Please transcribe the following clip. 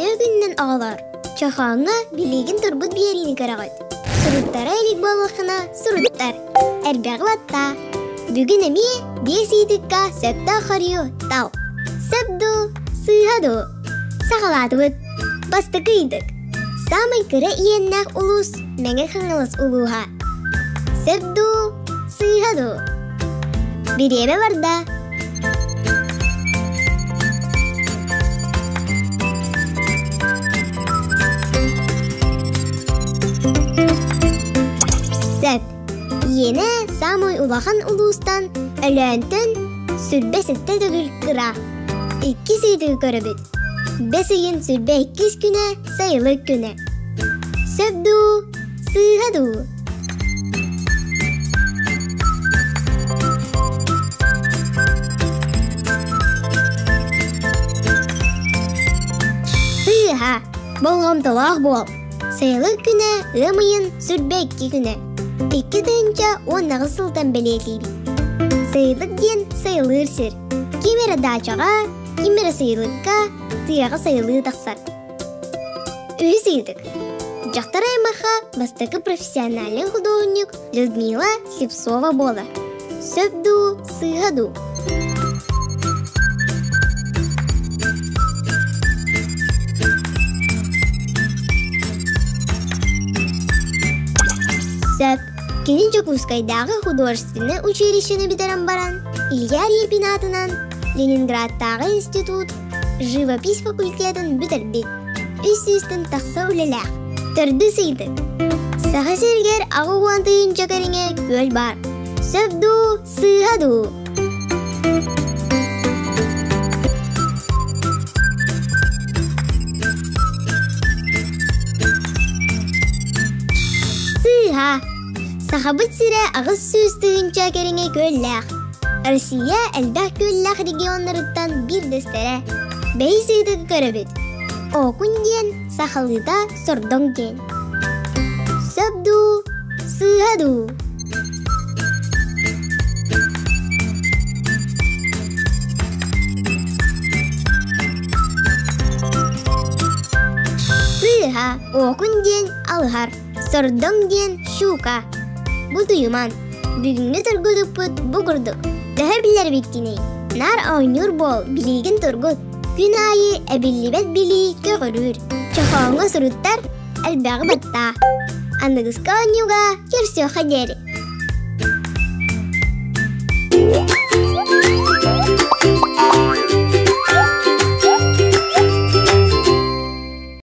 Сәбәті күннен ağlar. Чахаңа билеген тургут биерини карагыт. Суруттара элик балықына суруттар. Әрбәғлатта. Бүгін әме десейдікка сөпті қарио тау. Сөпду, сыйхаду. Сағалатыбыт. Басты кыйдык. Самай кыры иеннақ улус мәңі қыңылыс улуға. Сөпду, сыйхаду. Биреме барда. Сөп. Ені самой улахан улустан өлөntön сүрбе сетте төгүл кыра. 2 сыйдыгы көрөбүт. Бесейин сүрбе 2 күнө сайылык күнө. Сөпду, сыйхаду. Сыйха, болгомтолақ бол. Сайылык күнө ымыйын сүрбе 2 күнө. 2 дынча 10 сылтан белетейбі. Сайылык ден сайылыр сыр. Кемері дачаға, кемері сайылыкка, тыяға сайылы тақсар. Үі сайдык. Жақтар аймаға бастықы профессиональный художник Людмила Слепцова бола. Сөпду, сыйхаду. Сөп. Кенинче Кускайдағы художественный училищені битерен баран. Илья Репин атынан Ленинградтағы институт живопись факультетін бітербет. Үстістін тақса үлеләқ. Түрді сыйдық. Саға сергер ағы хуантыйын чакарыңе көл бар. Сөпду, сыйхаду. Сыйха. Сахабыт сире ағыз сөздігін чакеріңе көлләқ. Россия әлбәқ көлләқ регионларыттан бір дәстәрі. Бәй сыйдығы көрібіт. Окун ден сахалыда сордон ден. Сөпду, сыйхаду. Сыйха, окун ден алғар. Сордон ден шука. Бұл дүйіман. Бүгінгі тұргыдық бұд бұғырдық. Дәхір білер беттіней. Нар ойныр бол, білеген тұргыд. Күн айы әбілібет білі көгірір. Чахаңы сұруттар әлбәғі батта. Анығысқа ойнуға керсі қадері.